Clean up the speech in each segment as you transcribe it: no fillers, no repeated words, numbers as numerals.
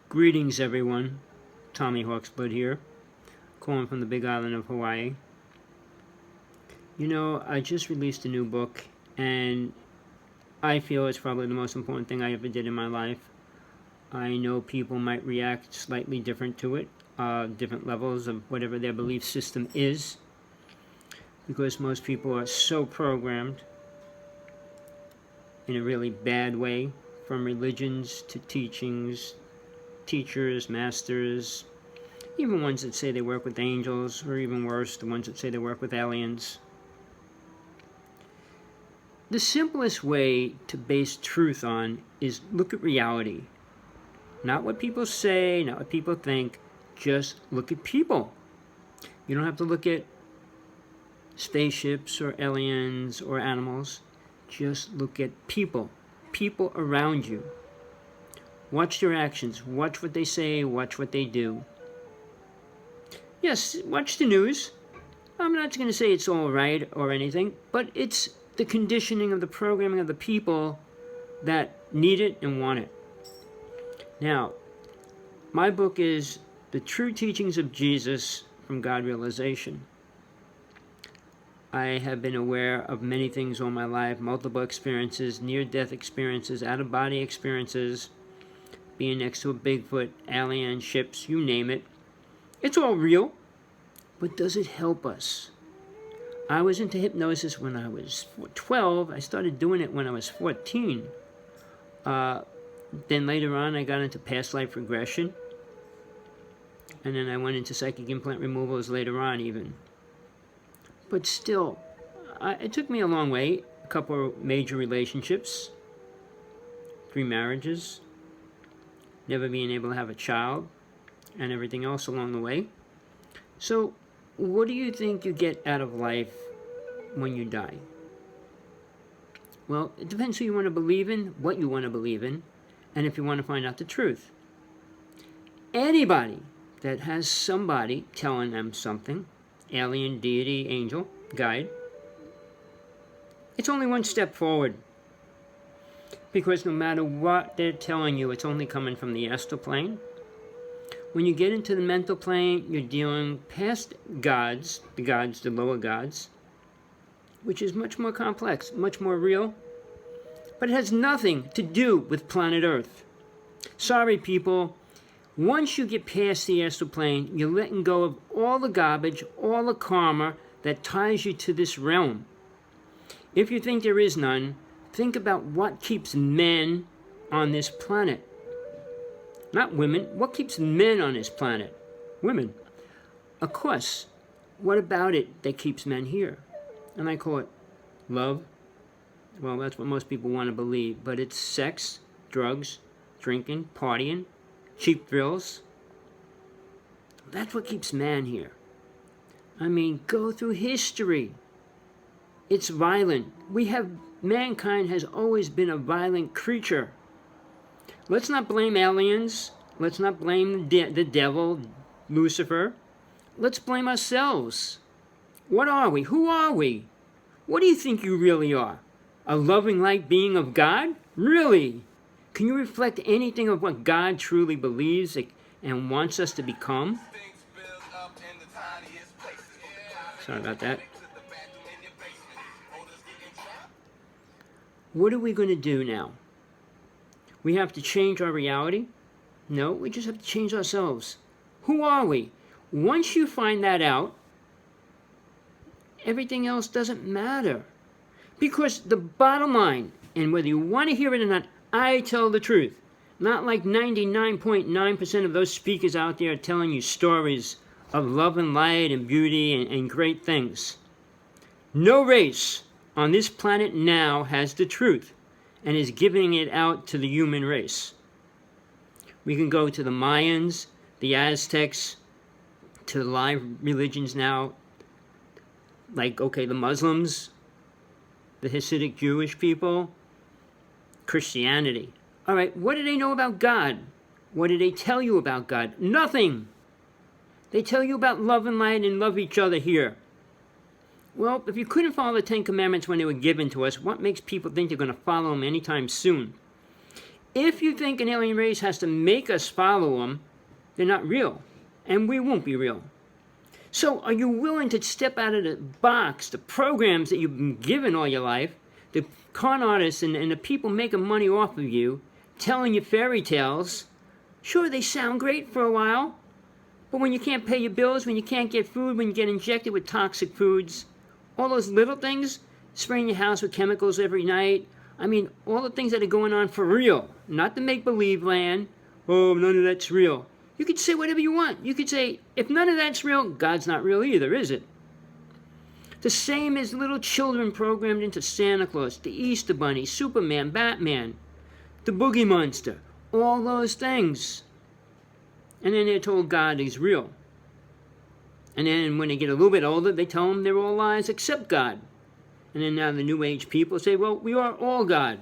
Greetings, everyone. Rev.Hawksblood here, calling from the big island of Hawaii. You know, I just released a new book, and I feel it's probably the most important thing I ever did in my life. I know people might react slightly different to it, different levels of whatever their belief system is, because most people are so programmed in a really bad way, from religions to teachings, teachers, masters, even ones that say they work with angels, or even worse, the ones that say they work with aliens. The simplest way to base truth on is look at reality. Not what people say, not what people think, just look at people. You don't have to look at spaceships or aliens or animals. Just look at people. People around you. Watch their actions. Watch what they say. Watch what they do. Yes, watch the news. I'm not going to say it's all right or anything, but it's the conditioning of the programming of the people that need it and want it. Now, my book is The True Teachings of Jesus from God Realization. I have been aware of many things all my life, multiple experiences, near-death experiences, out-of-body experiences, being next to a Bigfoot, alien, ships, you name it. It's all real, but does it help us? I was into hypnosis when I was 12. I started doing it when I was 14. Then later on, I got into past life regression. And then I went into psychic implant removals later on even. But still, it took me a long way. A couple of major relationships, 3 marriages, never being able to have a child, and everything else along the way. So, what do you think you get out of life when you die? Well, it depends who you want to believe in, what you want to believe in, and if you want to find out the truth. Anybody that has somebody telling them something, alien, deity, angel, guide, it's only one step forward. Because no matter what they're telling you, it's only coming from the astral plane. When you get into the mental plane, you're dealing past gods, the lower gods, which is much more complex, much more real, but it has nothing to do with planet Earth. Sorry, people. Once you get past the astral plane, you're letting go of all the garbage, all the karma that ties you to this realm. If you think there is none, think about what keeps men on this planet. Not women. What keeps men on this planet? Women. Of course. What about it that keeps men here? And I call it love. Well, that's what most people want to believe. But it's sex, drugs, drinking, partying, cheap thrills. That's what keeps man here. I mean, go through history. It's violent. Mankind has always been a violent creature. Let's not blame aliens. Let's not blame the devil, Lucifer. Let's blame ourselves. What are we? Who are we? What do you think you really are? A loving light being of God? Really? Can you reflect anything of what God truly believes and wants us to become? Sorry about that. What are we going to do now? We have to change our reality? No, we just have to change ourselves. Who are we? Once you find that out, everything else doesn't matter. Because the bottom line, and whether you want to hear it or not, I tell the truth. Not like 99.9% of those speakers out there telling you stories of love and light and beauty and great things. No race on this planet now has the truth and is giving it out to the human race. We can go to the Mayans, the Aztecs, to the live religions now, like, okay, the Muslims, the Hasidic Jewish people, Christianity. All right, what do they know about God? What do they tell you about God? Nothing. They tell you about love and light and love each other here. Well, if you couldn't follow the 10 Commandments when they were given to us, what makes people think they're going to follow them anytime soon? If you think an alien race has to make us follow them, they're not real, and we won't be real. So are you willing to step out of the box, the programs that you've been given all your life, the con artists and the people making money off of you, telling you fairy tales? Sure, they sound great for a while, but when you can't pay your bills, when you can't get food, when you get injected with toxic foods, all those little things, spraying your house with chemicals every night, I mean, all the things that are going on for real, not the make-believe land. Oh, none of that's real. You could say whatever you want. You could say, if none of that's real, God's not real either, is it? The same as little children programmed into Santa Claus, the Easter Bunny, Superman, Batman, the Boogie Monster, all those things. And then they're told God is real. And then when they get a little bit older, they tell them they're all lies except God. And then now the New Age people say, well, we are all God.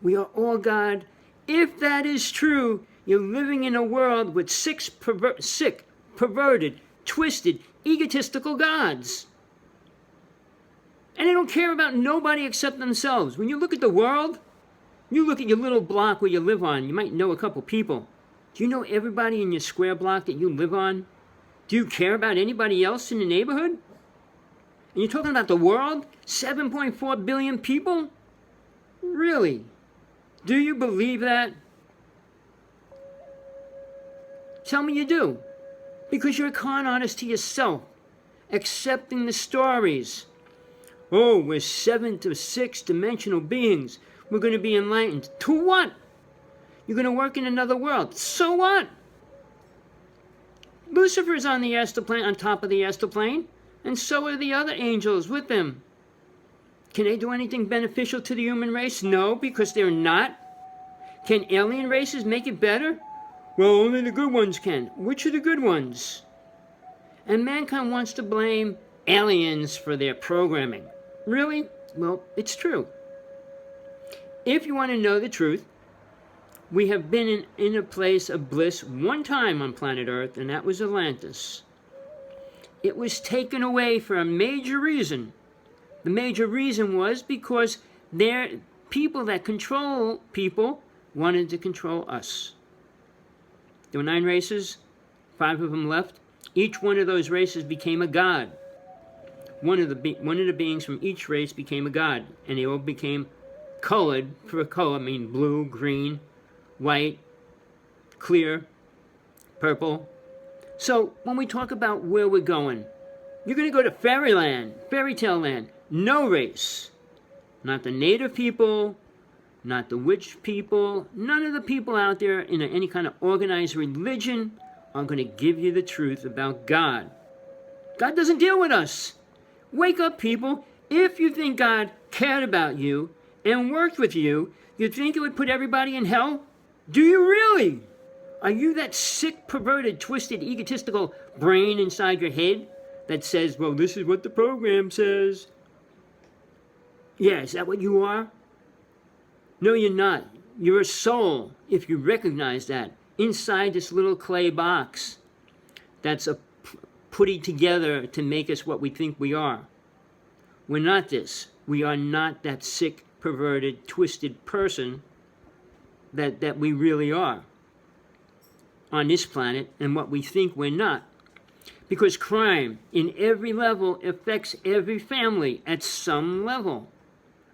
We are all God. If that is true, you're living in a world with sick, perverted, twisted, egotistical gods. And they don't care about nobody except themselves. When you look at the world, you look at your little block where you live on, you might know a couple people. Do you know everybody in your square block that you live on? Do you care about anybody else in the neighborhood? And you're talking about the world? 7.4 billion people? Really? Do you believe that? Tell me you do. Because you're a con artist to yourself. Accepting the stories. Oh, we're 7th or 6th dimensional beings. We're going to be enlightened. To what? You're going to work in another world. So what? Lucifer's on the astral plane, on top of the astral plane, and so are the other angels with them. Can they do anything beneficial to the human race? No, because they're not. Can alien races make it better? Well, only the good ones can. Which are the good ones? And mankind wants to blame aliens for their programming. Really? Well, it's true. If you want to know the truth, we have been in a place of bliss one time on planet Earth, and that was Atlantis. It was taken away for a major reason. The major reason was because their people that control people wanted to control us. There were 9 races, 5 of them left. Each one of those races became a god. One of the beings from each race became a god, and they all became colored. For a color, I mean blue, green, white, clear, purple. So when we talk about where we're going, you're going to go to fairyland, fairy tale land. No race. Not the native people, not the witch people. None of the people out there in any kind of organized religion are going to give you the truth about God. God doesn't deal with us. Wake up, people. If you think God cared about you and worked with you, you'd think it would put everybody in hell? Do you really? Are you that sick, perverted, twisted, egotistical brain inside your head that says, well, this is what the program says? Yeah, is that what you are? No, you're not. You're a soul, if you recognize that, inside this little clay box that's putting together to make us what we think we are. We're not this. We are not that sick, perverted, twisted person that we really are on this planet and what we think we're not. Because crime in every level affects every family at some level.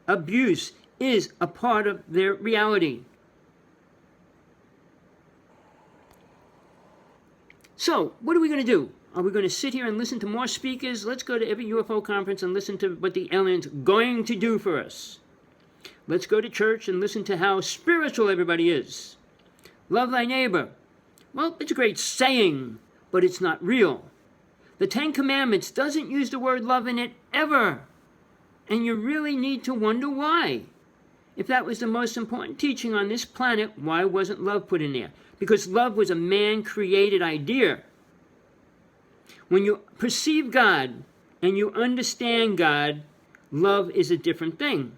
Abuse is a part of their reality. So, what are we going to do? Are we going to sit here and listen to more speakers? Let's go to every UFO conference and listen to what the aliens are going to do for us. Let's go to church and listen to how spiritual everybody is. Love thy neighbor. Well, it's a great saying, but it's not real. The 10 Commandments doesn't use the word love in it ever. And you really need to wonder why. If that was the most important teaching on this planet, why wasn't love put in there? Because love was a man-created idea. When you perceive God and you understand God, love is a different thing.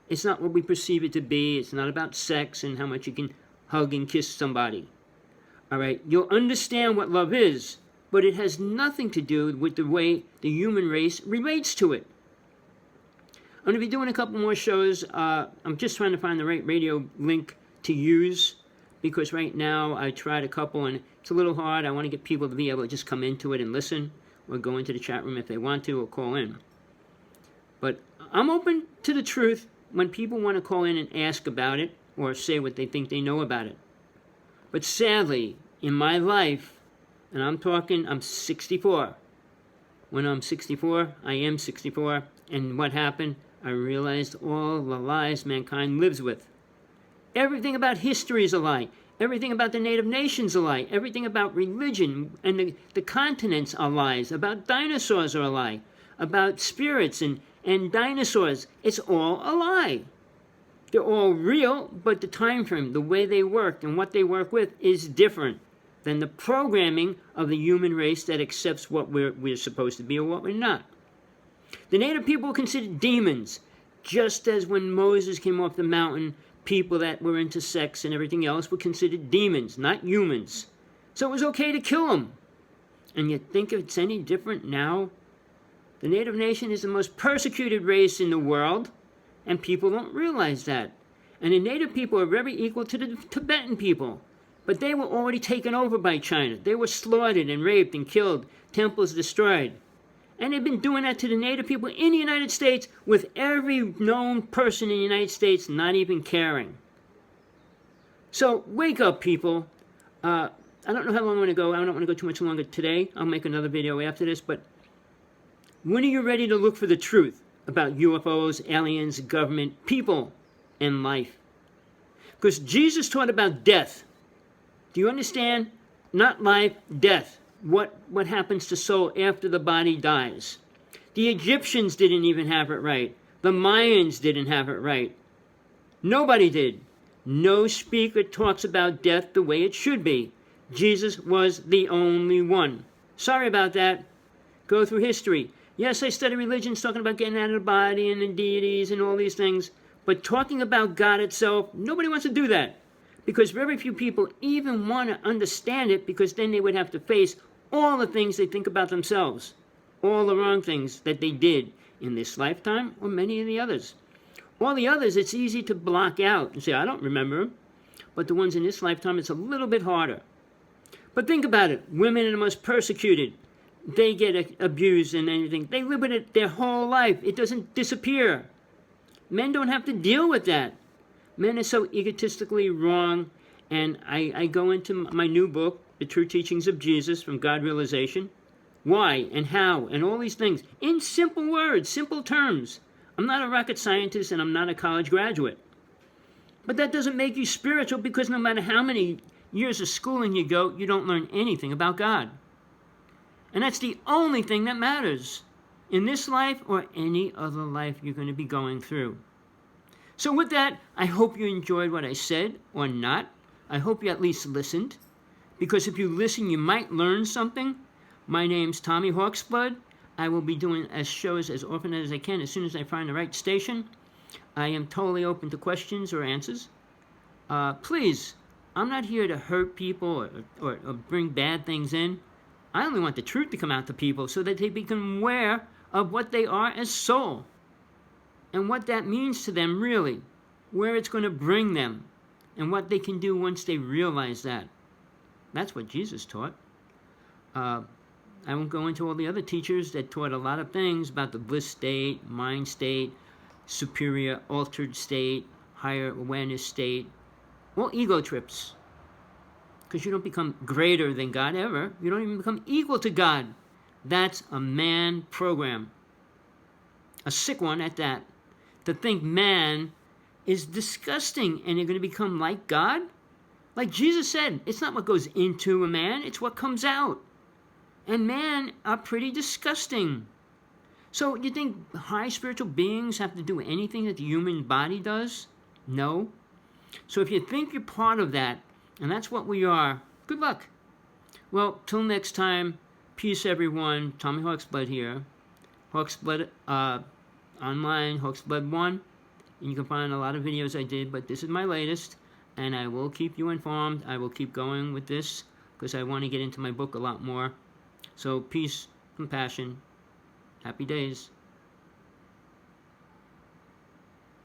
It's not what we perceive it to be. It's not about sex and how much you can hug and kiss somebody. All right, you'll understand what love is, but it has nothing to do with the way the human race relates to it. I'm going to be doing a couple more shows. I'm just trying to find the right radio link to use, because right now I tried a couple and it's a little hard. I want to get people to be able to just come into it and listen, or go into the chat room if they want to, or call in. But I'm open to the truth when people want to call in and ask about it, or say what they think they know about it. But sadly, in my life, and I'm 64. When I'm 64, I am 64, and what happened? I realized all the lies mankind lives with. Everything about history is a lie. Everything about the native nations a lie. Everything about religion and the continents are lies. About dinosaurs are a lie. About spirits and dinosaurs, it's all a lie. They're all real, but the time frame, the way they work and what they work with is different than the programming of the human race that accepts what we're supposed to be or what we're not. The native people were considered demons, just as when Moses came off the mountain, people that were into sex and everything else were considered demons, not humans. So it was okay to kill them. And you think it's any different now? The native nation is the most persecuted race in the world, and people don't realize that. And the native people are very equal to the Tibetan people. But they were already taken over by China. They were slaughtered and raped and killed, temples destroyed. And they've been doing that to the native people in the United States, with every known person in the United States not even caring. So wake up, people. I don't know how long I'm going to go. I don't want to go too much longer today. I'll make another video after this. But when are you ready to look for the truth about UFOs, aliens, government, people, and life? Because Jesus taught about death. Do you understand? Not life, death. What happens to soul after the body dies? The Egyptians didn't even have it right. The Mayans didn't have it right. Nobody did. No speaker talks about death the way it should be. Jesus was the only one. Sorry about that. Go through history. Yes, I study religions, talking about getting out of the body and the deities and all these things. But talking about God itself, nobody wants to do that. Because very few people even want to understand it, because then they would have to face all the things they think about themselves. All the wrong things that they did in this lifetime or many of the others. All the others, it's easy to block out and say, I don't remember them. But the ones in this lifetime, it's a little bit harder. But think about it. Women are the most persecuted. They get abused and anything. They live with it their whole life. It doesn't disappear. Men don't have to deal with that. Men are so egotistically wrong, and I go into my new book, The True Teachings of Jesus from God Realization, why and how and all these things, in simple words, simple terms. I'm not a rocket scientist and I'm not a college graduate. But that doesn't make you spiritual, because no matter how many years of schooling you go, you don't learn anything about God. And that's the only thing that matters in this life or any other life you're going to be going through. So with that, I hope you enjoyed what I said, or not. I hope you at least listened, because if you listen, you might learn something. My name's Tommy Hawksblood. I will be doing shows as often as I can, as soon as I find the right station. I am totally open to questions or answers. Please, I'm not here to hurt people or bring bad things in. I only want the truth to come out to people so that they become aware of what they are as soul. And what that means to them, really, where it's going to bring them, and what they can do once they realize that. That's what Jesus taught. I won't go into all the other teachers that taught a lot of things about the bliss state, mind state, superior altered state, higher awareness state. All ego trips. Because you don't become greater than God ever. You don't even become equal to God. That's a man program. A sick one at that. To think man is disgusting and you're going to become like God? Like Jesus said, it's not what goes into a man, it's what comes out. And man are pretty disgusting. So you think high spiritual beings have to do anything that the human body does? No. So if you think you're part of that, and that's what we are, good luck. Well, till next time, peace everyone. Tommy Hawksblood here. Hawksblood, online, Hawksblood 1, and you can find a lot of videos I did, but this is my latest, and I will keep you informed. I will keep going with this, because I want to get into my book a lot more. So peace, compassion, happy days.